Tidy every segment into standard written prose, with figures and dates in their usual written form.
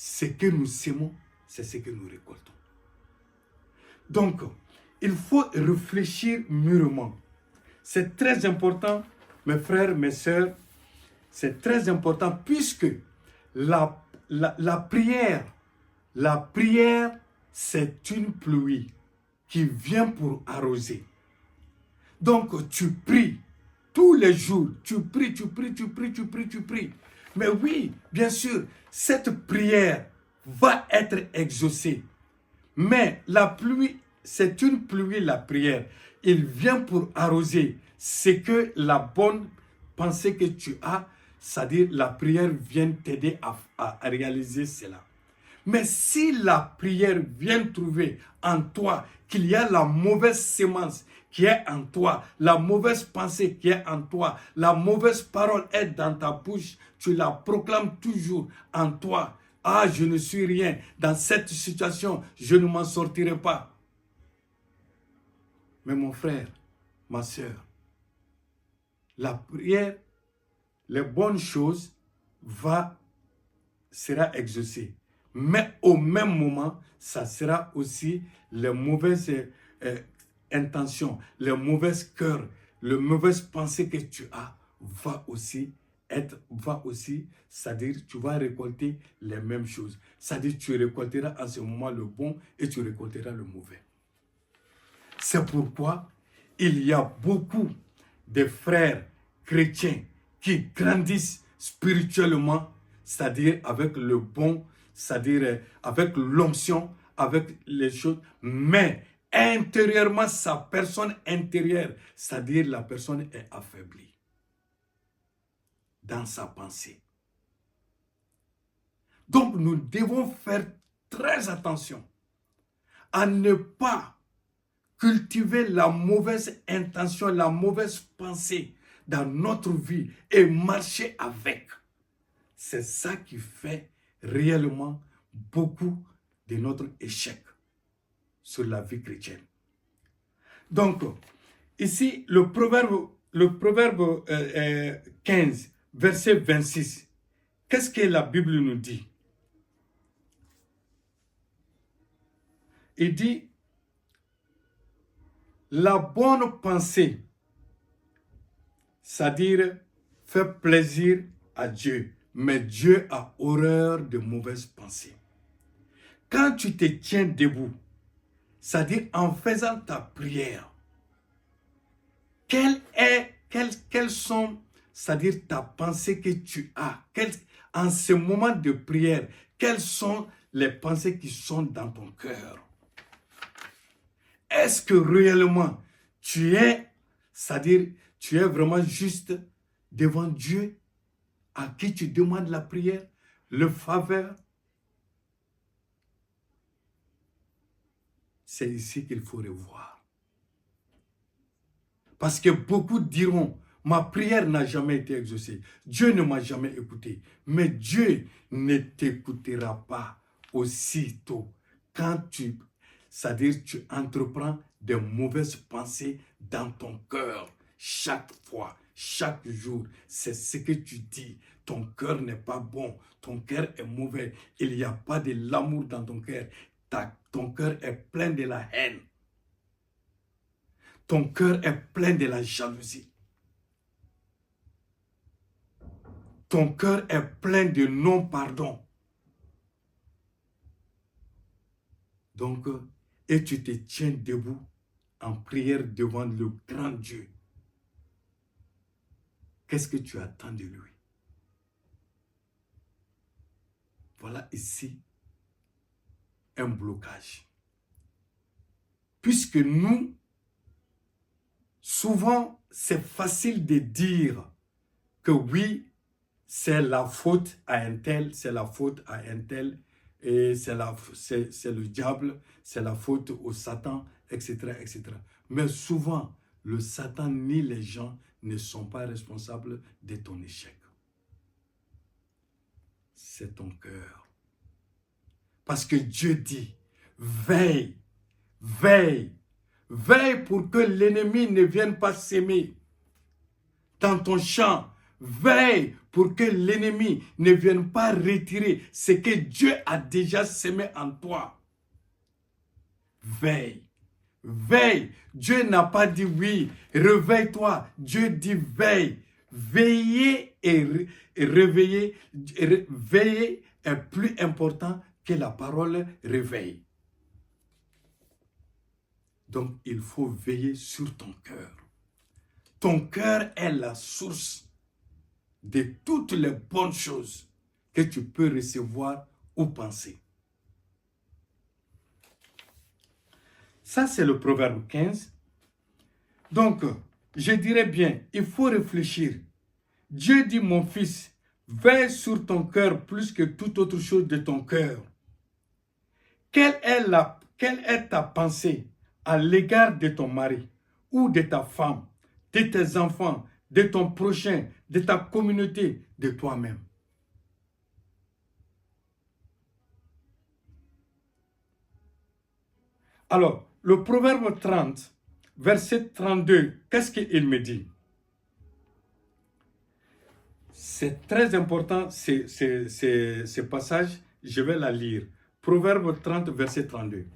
ce que nous sémons, c'est ce que nous récoltons. Donc, il faut réfléchir mûrement. C'est très important, mes frères, mes sœurs, c'est très important puisque la prière, c'est une pluie qui vient pour arroser. Donc, tu pries tous les jours, tu pries. Mais oui, bien sûr, cette prière va être exaucée. Mais la pluie, c'est une pluie, la prière. Il vient pour arroser. C'est que la bonne pensée que tu as, c'est-à-dire la prière vient t'aider à réaliser cela. Mais si la prière vient trouver en toi qu'il y a la mauvaise sémence qui est en toi, la mauvaise pensée qui est en toi, la mauvaise parole est dans ta bouche, tu la proclames toujours en toi. Ah, je ne suis rien. Dans cette situation, je ne m'en sortirai pas. Mais mon frère, ma soeur, la prière, les bonnes choses sera exaucée. Mais au même moment, ça sera aussi les mauvaises intentions, les mauvais cœurs, les mauvaises pensées que tu as c'est-à-dire tu vas récolter les mêmes choses. C'est-à-dire tu récolteras en ce moment le bon et tu récolteras le mauvais. C'est pourquoi il y a beaucoup de frères chrétiens qui grandissent spirituellement, c'est-à-dire avec le bon, c'est-à-dire avec l'onction, avec les choses, mais intérieurement, sa personne intérieure, c'est-à-dire la personne est affaiblie dans sa pensée. Donc, nous devons faire très attention à ne pas cultiver la mauvaise intention, la mauvaise pensée dans notre vie et marcher avec. C'est ça qui fait réellement beaucoup de notre échec sur la vie chrétienne. Donc, ici, le proverbe 15, verset 26, qu'est-ce que la Bible nous dit? Il dit, la bonne pensée, c'est-à-dire fait plaisir à Dieu, mais Dieu a horreur de mauvaises pensées. Quand tu te tiens debout, c'est-à-dire en faisant ta prière, quelles sont, c'est-à-dire ta pensée que tu as, en ce moment de prière, quelles sont les pensées qui sont dans ton cœur? Est-ce que réellement tu es, c'est-à-dire tu es vraiment juste devant Dieu à qui tu demandes la prière, le faveur? C'est ici qu'il faut revoir. Parce que beaucoup diront, ma prière n'a jamais été exaucée. Dieu ne m'a jamais écouté. Mais Dieu ne t'écoutera pas aussitôt quand c'est-à-dire tu entreprends de mauvaises pensées dans ton cœur. Chaque fois, chaque jour, c'est ce que tu dis. Ton cœur n'est pas bon, ton cœur est mauvais. Il n'y a pas de l'amour dans ton cœur. Ton cœur est plein de la haine. Ton cœur est plein de la jalousie. Ton cœur est plein de non-pardon. Donc, et tu te tiens debout en prière devant le grand Dieu. Qu'est-ce que tu attends de lui? Voilà ici un blocage. Puisque nous, souvent, c'est facile de dire que oui, c'est la faute à un tel, c'est la faute à un tel, et c'est le diable, c'est la faute au Satan, etc., etc. Mais souvent, le Satan ni les gens ne sont pas responsables de ton échec. C'est ton cœur. Parce que Dieu dit, veille, veille, veille pour que l'ennemi ne vienne pas s'aimer dans ton champ. Veille pour que l'ennemi ne vienne pas retirer ce que Dieu a déjà semé en toi. Veille. Veille. Dieu n'a pas dit oui, réveille-toi. Dieu dit veille. Veiller et réveiller. Veiller est plus important que la parole réveil. Donc, il faut veiller sur ton cœur. Ton cœur est la source de toutes les bonnes choses que tu peux recevoir ou penser. Ça, c'est le proverbe 15. Donc, je dirais bien, il faut réfléchir. Dieu dit, mon fils, veille sur ton cœur plus que toute autre chose de ton cœur. Quelle est ta pensée à l'égard de ton mari ou de ta femme, de tes enfants, de ton prochain, de ta communauté, de toi-même? Alors, le proverbe 30, verset 32, qu'est-ce qu'il me dit? C'est très important, ce passage, je vais la lire. Proverbe 30, verset 32.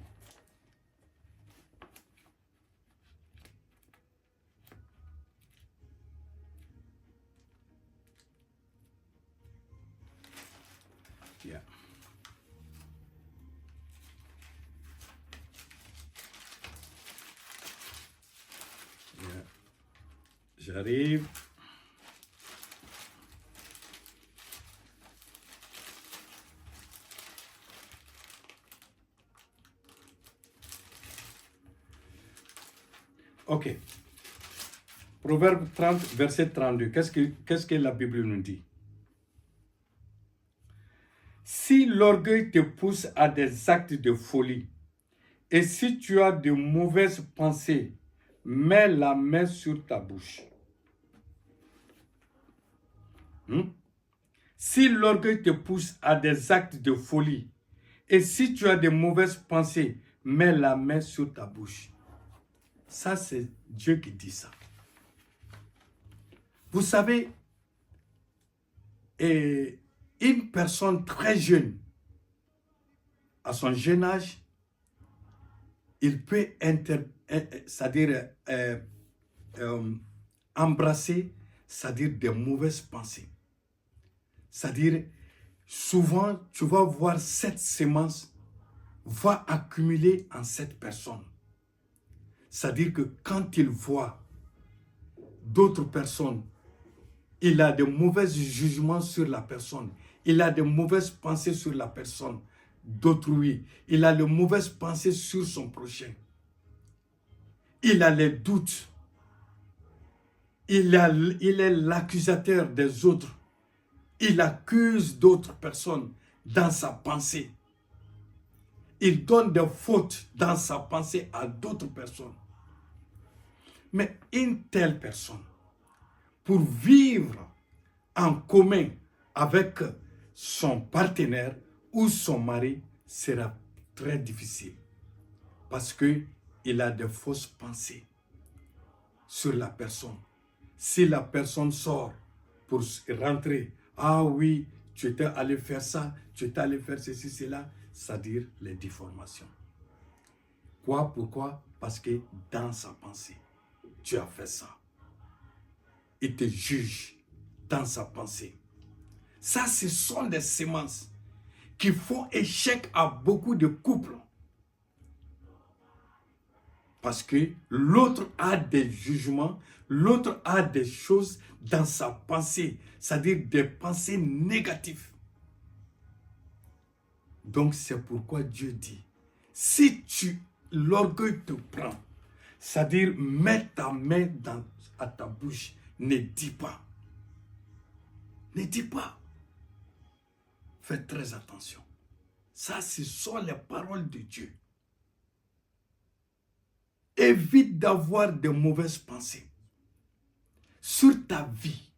Yeah. Yeah. J'arrive. Ok. Proverbe 30, verset 32. Qu'est-ce que la Bible nous dit? Si l'orgueil te pousse à des actes de folie, et si tu as de mauvaises pensées, mets la main sur ta bouche. Si l'orgueil te pousse à des actes de folie, et si tu as de mauvaises pensées, mets la main sur ta bouche. Ça, c'est Dieu qui dit ça. Vous savez, une personne très jeune, à son jeune âge, il peut c'est-à-dire embrasser, c'est-à-dire des mauvaises pensées. C'est-à-dire, souvent, tu vas voir cette sémence va accumuler en cette personne. C'est-à-dire que quand il voit d'autres personnes, il a de mauvais jugements sur la personne. Il a de mauvaises pensées sur la personne d'autrui. Il a de mauvaises pensées sur son prochain. Il a les doutes. Il est l'accusateur des autres. Il accuse d'autres personnes dans sa pensée. Il donne des fautes dans sa pensée à d'autres personnes. Mais une telle personne, pour vivre en commun avec son partenaire ou son mari, sera très difficile. Parce qu'il a de fausses pensées sur la personne. Si la personne sort pour rentrer, ah oui, tu étais allé faire ça, tu étais allé faire ceci, cela, c'est-à-dire les déformations. Pourquoi? Parce que dans sa pensée, tu as fait ça. Il te juge dans sa pensée. Ça, ce sont des semences qui font échec à beaucoup de couples. Parce que l'autre a des jugements, l'autre a des choses dans sa pensée, c'est-à-dire des pensées négatives. Donc c'est pourquoi Dieu dit, si l'orgueil te prend, c'est-à-dire mets ta main à ta bouche, ne dis pas. Ne dis pas. Faites très attention. Ça, ce sont les paroles de Dieu. Évite d'avoir de mauvaises pensées sur ta vie.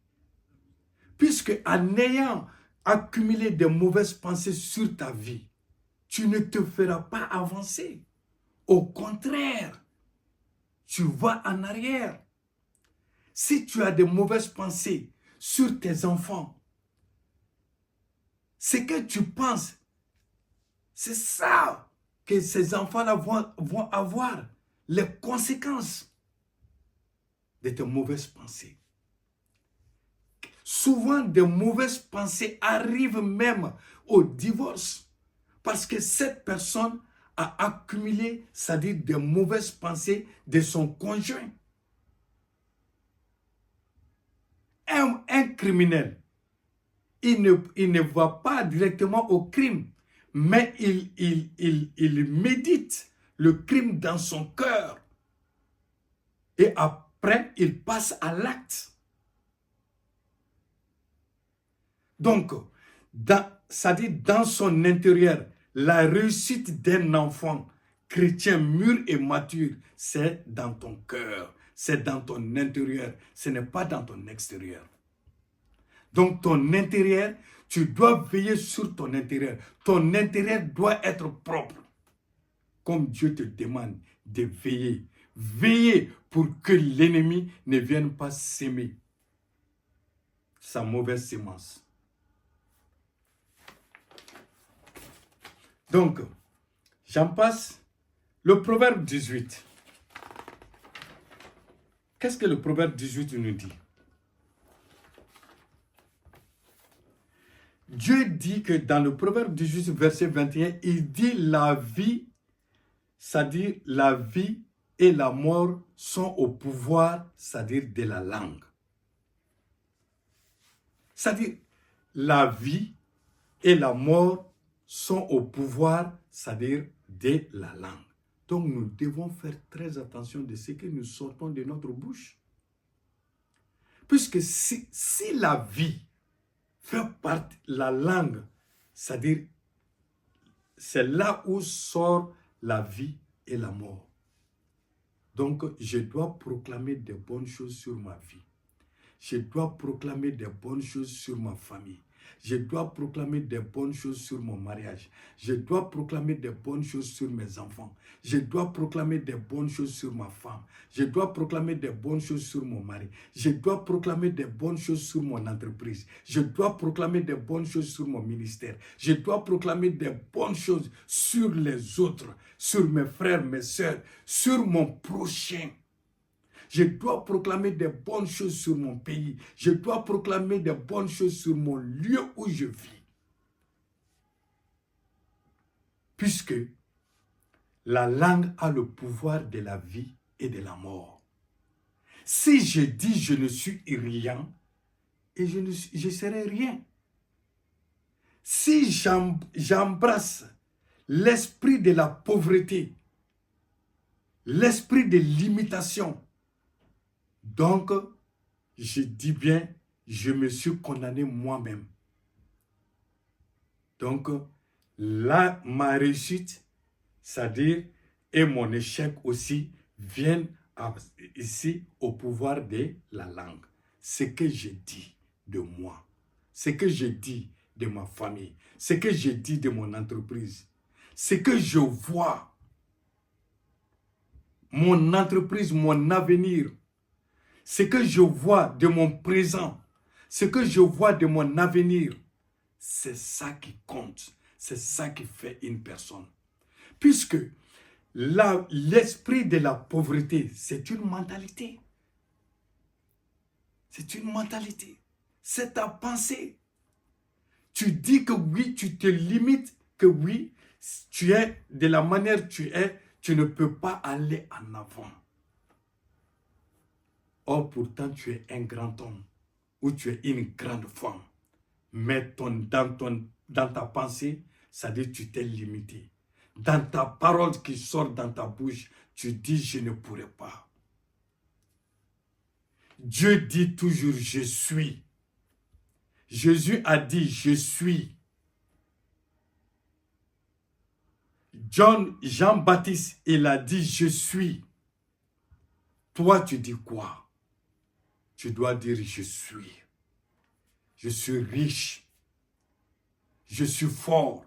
Puisque en ayant accumulé de mauvaises pensées sur ta vie, tu ne te feras pas avancer. Au contraire, tu vas en arrière. Si tu as de mauvaises pensées sur tes enfants. Ce que tu penses, c'est ça que ces enfants-là vont avoir les conséquences de tes mauvaises pensées. Souvent, des mauvaises pensées arrivent même au divorce parce que cette personne a accumulé, c'est-à-dire des mauvaises pensées de son conjoint. Un criminel, il ne va pas directement au crime, mais il médite le crime dans son cœur. Et après, il passe à l'acte. Donc, c'est-à-dire dans son intérieur, la réussite d'un enfant chrétien mûr et mature, c'est dans ton cœur, c'est dans ton intérieur, ce n'est pas dans ton extérieur. Donc ton intérieur, tu dois veiller sur ton intérieur. Ton intérieur doit être propre. Comme Dieu te demande de veiller. Veiller pour que l'ennemi ne vienne pas s'aimer sa mauvaise sémence. Donc, j'en passe. Le proverbe 18. Qu'est-ce que le proverbe 18 nous dit? Dieu dit que dans le proverbe 18, verset 21, il dit la vie, c'est-à-dire la vie et la mort sont au pouvoir, c'est-à-dire de la langue. C'est-à-dire la vie et la mort sont au pouvoir, c'est-à-dire de la langue. Donc nous devons faire très attention de ce que nous sortons de notre bouche. Puisque si la vie fait partie de la langue, c'est-à-dire c'est là où sort la vie et la mort. Donc je dois proclamer des bonnes choses sur ma vie. Je dois proclamer des bonnes choses sur ma famille. Je dois proclamer des bonnes choses sur mon mariage. Je dois proclamer des bonnes choses sur mes enfants. Je dois proclamer des bonnes choses sur ma femme. Je dois proclamer des bonnes choses sur mon mari. Je dois proclamer des bonnes choses sur mon entreprise. Je dois proclamer des bonnes choses sur mon ministère. Je dois proclamer des bonnes choses sur les autres, sur mes frères, mes soeurs, sur mon prochain. Je dois proclamer des bonnes choses sur mon pays. Je dois proclamer des bonnes choses sur mon lieu où je vis. Puisque la langue a le pouvoir de la vie et de la mort. Si je dis je ne suis rien, et je serai rien. Si j'embrasse l'esprit de la pauvreté, l'esprit de l'imitation, donc, je dis bien, je me suis condamné moi-même. Donc, là, ma réussite, c'est-à-dire, et mon échec aussi, viennent ici au pouvoir de la langue. Ce que je dis de moi, ce que je dis de ma famille, ce que je dis de mon entreprise, ce que je vois, mon entreprise, mon avenir, ce que je vois de mon présent, ce que je vois de mon avenir, c'est ça qui compte. C'est ça qui fait une personne. Puisque l'esprit de la pauvreté, c'est une mentalité. C'est une mentalité. C'est ta pensée. Tu dis que oui, tu te limites, que oui, tu es de la manière que tu es, tu ne peux pas aller en avant. Or, pourtant, tu es un grand homme ou tu es une grande femme. Mais dans ta pensée, ça dit que tu t'es limité. Dans ta parole qui sort dans ta bouche, tu dis je ne pourrai pas. Dieu dit toujours je suis. Jésus a dit je suis. Jean-Baptiste, il a dit je suis. Toi, tu dis quoi? Tu dois dire je suis. Je suis riche. Je suis fort.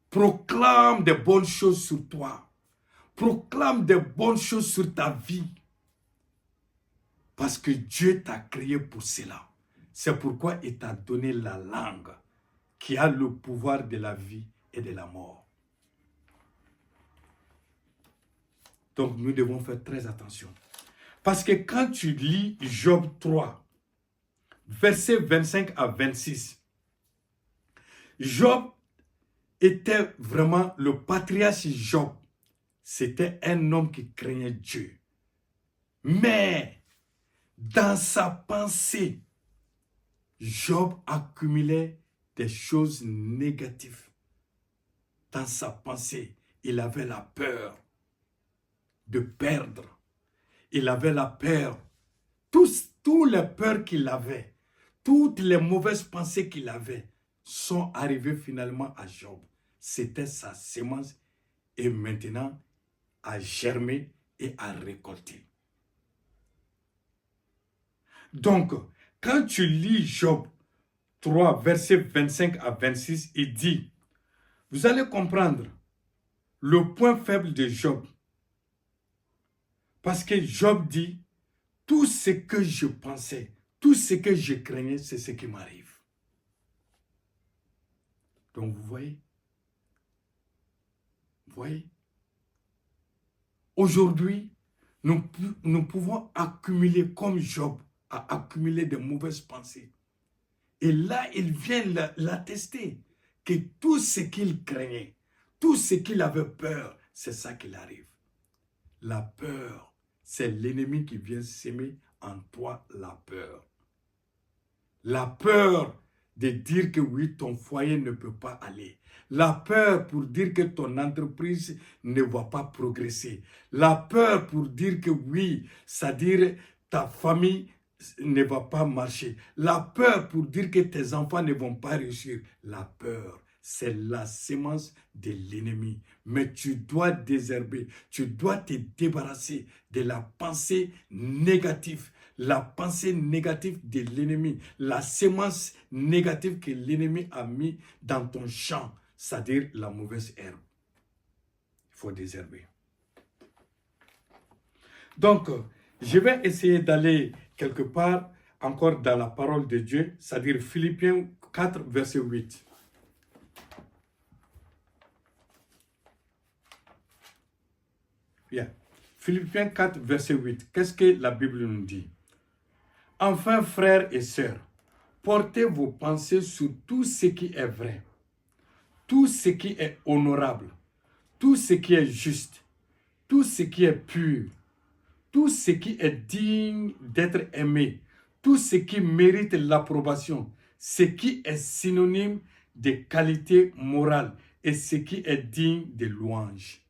Proclame des bonnes choses sur toi. Proclame des bonnes choses sur ta vie. Parce que Dieu t'a créé pour cela. C'est pourquoi il t'a donné la langue qui a le pouvoir de la vie et de la mort. Donc nous devons faire très attention. Parce que quand tu lis Job 3, versets 25 à 26, Job était vraiment le patriarche Job. C'était un homme qui craignait Dieu. Mais dans sa pensée, Job accumulait des choses négatives. Dans sa pensée, il avait la peur de perdre. Il avait la peur. Toutes les peurs qu'il avait, toutes les mauvaises pensées qu'il avait, sont arrivées finalement à Job. C'était sa sémence et maintenant à germer et à récolter. Donc, quand tu lis Job 3, versets 25 à 26, il dit, vous allez comprendre le point faible de Job. Parce que Job dit, tout ce que je pensais, tout ce que je craignais, c'est ce qui m'arrive. Donc vous voyez, aujourd'hui, nous pouvons accumuler comme Job, à accumuler de mauvaises pensées. Et là, il vient l'attester, que tout ce qu'il craignait, tout ce qu'il avait peur, c'est ça qui arrive. La peur, c'est l'ennemi qui vient s'aimer en toi la peur. La peur de dire que oui, ton foyer ne peut pas aller. La peur pour dire que ton entreprise ne va pas progresser. La peur pour dire que oui, c'est-à-dire ta famille ne va pas marcher. La peur pour dire que tes enfants ne vont pas réussir. La peur, c'est la sémence de l'ennemi. Mais tu dois désherber, tu dois te débarrasser de la pensée négative. La pensée négative de l'ennemi, la sémence négative que l'ennemi a mis dans ton champ, c'est-à-dire la mauvaise herbe. Il faut désherber. Donc, je vais essayer d'aller quelque part encore dans la parole de Dieu, c'est-à-dire Philippiens 4, verset 8. Bien. Philippiens 4, verset 8. Qu'est-ce que la Bible nous dit? Enfin, frères et sœurs, portez vos pensées sur tout ce qui est vrai, tout ce qui est honorable, tout ce qui est juste, tout ce qui est pur, tout ce qui est digne d'être aimé, tout ce qui mérite l'approbation, ce qui est synonyme de qualité morale et ce qui est digne de louange.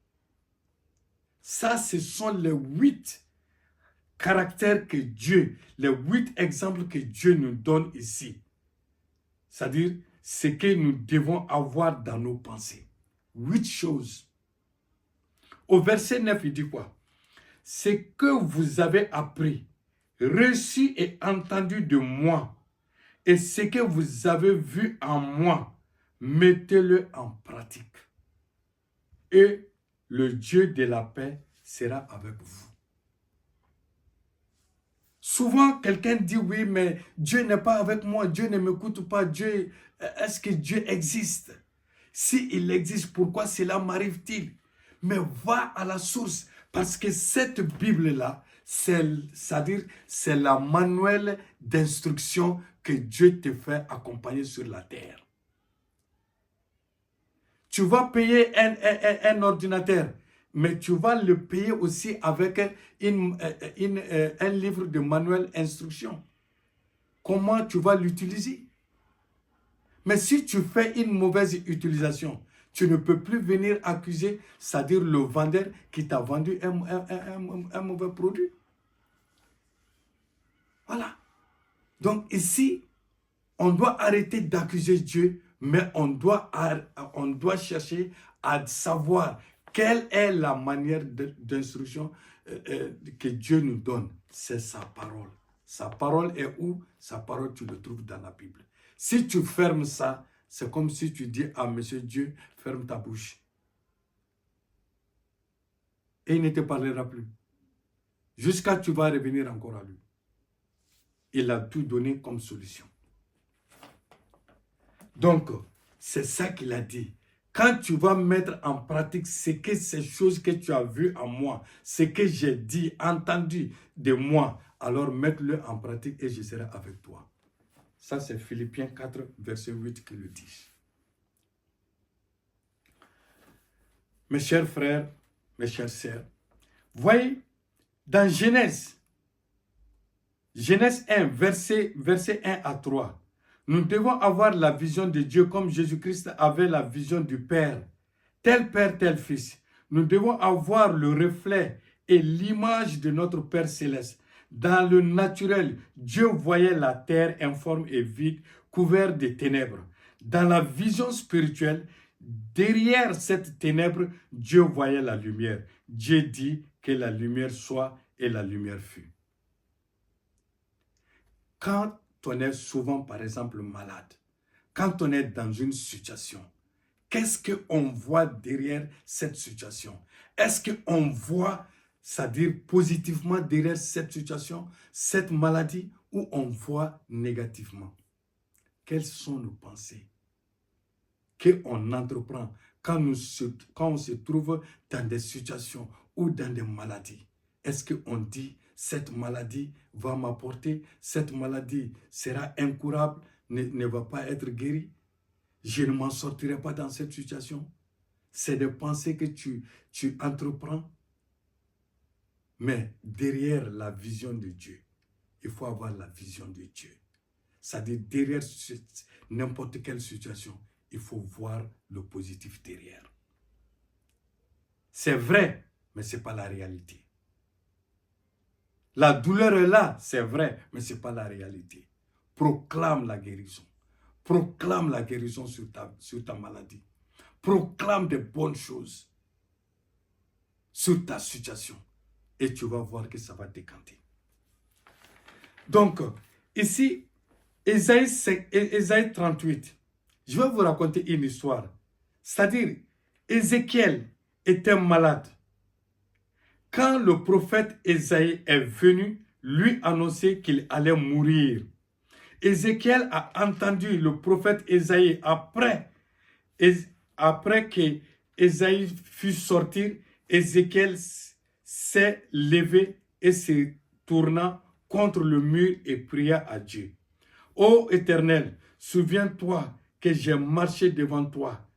Ça, ce sont les 8 caractères que Dieu, les 8 exemples que Dieu nous donne ici. C'est-à-dire ce que nous devons avoir dans nos pensées. 8 choses. Au verset 9, il dit quoi? Ce que vous avez appris, reçu et entendu de moi, et ce que vous avez vu en moi, mettez-le en pratique. Et le Dieu de la paix sera avec vous. Souvent, quelqu'un dit, oui, mais Dieu n'est pas avec moi, Dieu ne m'écoute pas, Dieu, est-ce que Dieu existe? S'il existe, pourquoi cela m'arrive-t-il? Mais va à la source, parce que cette Bible-là, c'est-à-dire, c'est la manuel d'instruction que Dieu te fait accompagner sur la terre. Tu vas payer un ordinateur, mais tu vas le payer aussi avec un livre de manuel instruction. Comment tu vas l'utiliser? Mais si tu fais une mauvaise utilisation, tu ne peux plus venir accuser, c'est-à-dire le vendeur qui t'a vendu un mauvais produit. Voilà. Donc ici, on doit arrêter d'accuser Dieu, mais on doit chercher à savoir quelle est la manière d'instruction que Dieu nous donne. C'est sa parole. Sa parole est où? Sa parole, tu le trouves dans la Bible. Si tu fermes ça, c'est comme si tu dis à Monsieur Dieu, ferme ta bouche. Et il ne te parlera plus. Jusqu'à ce que tu vas revenir encore à lui. Il a tout donné comme solution. Donc, c'est ça qu'il a dit. Quand tu vas mettre en pratique ces choses que tu as vues en moi, ce que j'ai dit, entendu de moi, alors mets-le en pratique et je serai avec toi. Ça, c'est Philippiens 4, verset 8 qui le dit. Mes chers frères, mes chères sœurs, voyez, dans Genèse 1, verset 1 à 3, nous devons avoir la vision de Dieu comme Jésus-Christ avait la vision du Père. Tel Père, tel Fils. Nous devons avoir le reflet et l'image de notre Père céleste. Dans le naturel, Dieu voyait la terre informe et vide, couverte de ténèbres. Dans la vision spirituelle, derrière cette ténèbre, Dieu voyait la lumière. Dieu dit que la lumière soit et la lumière fut. Quand on est souvent, par exemple, malade, quand on est dans une situation, qu'est-ce qu'on voit derrière cette situation? Est-ce qu'on voit, c'est-à-dire positivement derrière cette situation, cette maladie, ou on voit négativement? Quelles sont nos pensées qu'on entreprend quand on se trouve dans des situations ou dans des maladies? Est-ce qu'on dit, cette maladie va m'apporter, cette maladie sera incurable, ne va pas être guérie? Je ne m'en sortirai pas dans cette situation. C'est des pensées que tu entreprends. Mais derrière la vision de Dieu, il faut avoir la vision de Dieu. C'est-à-dire derrière n'importe quelle situation, il faut voir le positif derrière. C'est vrai, mais ce n'est pas la réalité. La douleur est là, c'est vrai, mais ce n'est pas la réalité. Proclame la guérison. Proclame la guérison sur ta maladie. Proclame des bonnes choses sur ta situation. Et tu vas voir que ça va décanter. Donc, ici, Ésaïe 38, je vais vous raconter une histoire. C'est-à-dire, Ézéchiel était malade. Quand le prophète Ésaïe est venu lui annoncer qu'il allait mourir, Ézéchiel a entendu le prophète Ésaïe après que Ésaïe fut sorti. Ézéchiel s'est levé et se tourna contre le mur et pria à Dieu. Ô Éternel, souviens-toi que j'ai marché devant toi,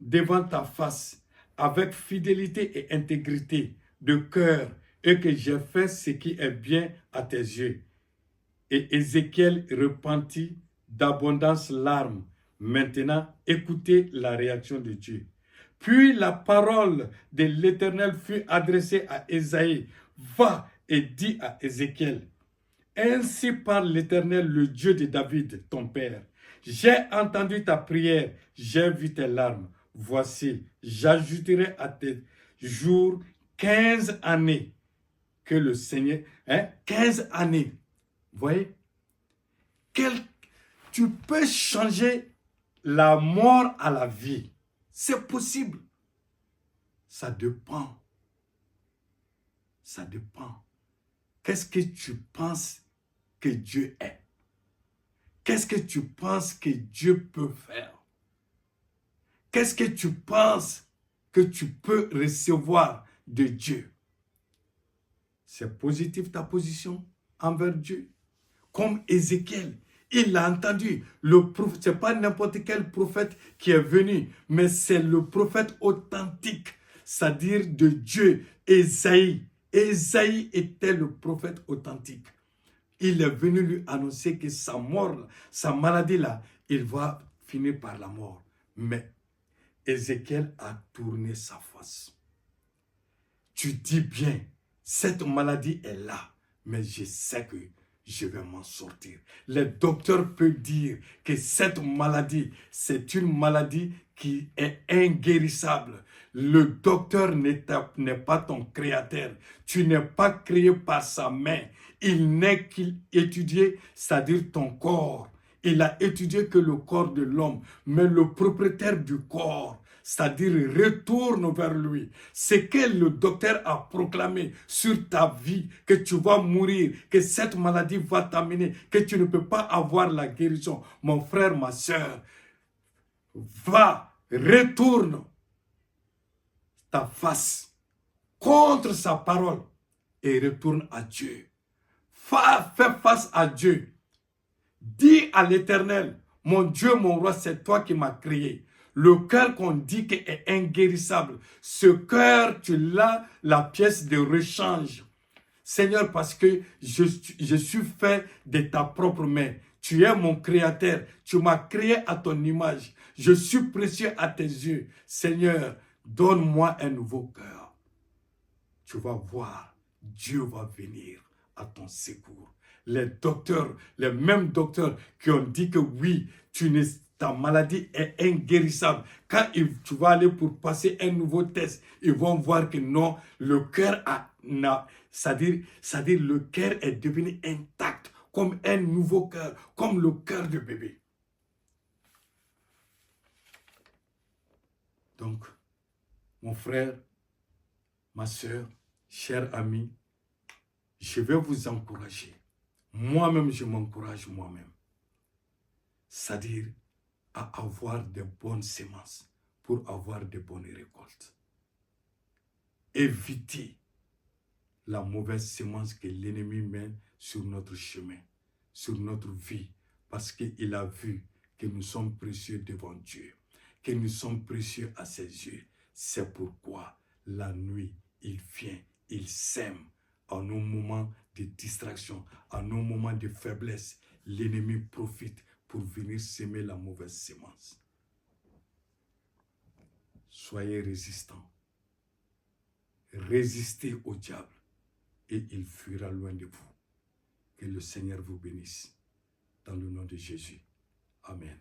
devant ta face, avec fidélité et intégrité de cœur, et que j'ai fait ce qui est bien à tes yeux. Et Ézéchiel repentit d'abondance larmes. Maintenant, écoutez la réaction de Dieu. Puis la parole de l'Éternel fut adressée à Ésaïe. Va et dis à Ézéchiel, ainsi parle l'Éternel, le Dieu de David, ton père. J'ai entendu ta prière, j'ai vu tes larmes. Voici, j'ajouterai à tes jours 15 années que le Seigneur... 15 années. Vous voyez? Tu peux changer la mort à la vie. C'est possible. Ça dépend. Ça dépend. Qu'est-ce que tu penses que Dieu est? Qu'est-ce que tu penses que Dieu peut faire? Qu'est-ce que tu penses que tu peux recevoir de Dieu? C'est positif ta position envers Dieu. Comme Ézéchiel, il l'a entendu. Ce n'est pas n'importe quel prophète qui est venu, mais c'est le prophète authentique, c'est-à-dire de Dieu, Ésaïe. Ésaïe était le prophète authentique. Il est venu lui annoncer que sa mort, sa maladie-là, il va finir par la mort. Mais Ézéchiel a tourné sa face. Tu dis bien, cette maladie est là, mais je sais que je vais m'en sortir. Les docteurs peuvent dire que cette maladie, c'est une maladie qui est inguérissable. Le docteur n'est pas ton créateur. Tu n'es pas créé par sa main. Il n'est qu'il étudié, c'est-à-dire ton corps. Il a étudié que le corps de l'homme, mais le propriétaire du corps, c'est-à-dire retourne vers lui. Ce que le docteur a proclamé sur ta vie, que tu vas mourir, que cette maladie va t'amener, que tu ne peux pas avoir la guérison. Mon frère, ma soeur, va, retourne ta face contre sa parole et retourne à Dieu. Fais face à Dieu. Dis à l'Éternel, mon Dieu, mon roi, c'est toi qui m'as créé. Le cœur qu'on dit qu'il est inguérissable, ce cœur, tu l'as, la pièce de rechange. Seigneur, parce que je suis fait de ta propre main. Tu es mon créateur. Tu m'as créé à ton image. Je suis précieux à tes yeux. Seigneur, donne-moi un nouveau cœur. Tu vas voir, Dieu va venir à ton secours. Les docteurs, les mêmes docteurs qui ont dit que oui, ta maladie est inguérissable. Quand tu vas aller pour passer un nouveau test, ils vont voir que non, le cœur c'est-à-dire le cœur est devenu intact, comme un nouveau cœur, comme le cœur de bébé. Donc, mon frère, ma soeur, cher ami, je vais vous encourager. Moi-même, je m'encourage moi-même. C'est-à-dire à avoir de bonnes semences pour avoir de bonnes récoltes. Évitez la mauvaise semence que l'ennemi met sur notre chemin, sur notre vie, parce qu'il a vu que nous sommes précieux devant Dieu, que nous sommes précieux à ses yeux. C'est pourquoi la nuit, il vient, il sème. En nos moments de distraction, en nos moments de faiblesse, l'ennemi profite pour venir semer la mauvaise semence. Soyez résistants. Résistez au diable et il fuira loin de vous. Que le Seigneur vous bénisse. Dans le nom de Jésus. Amen.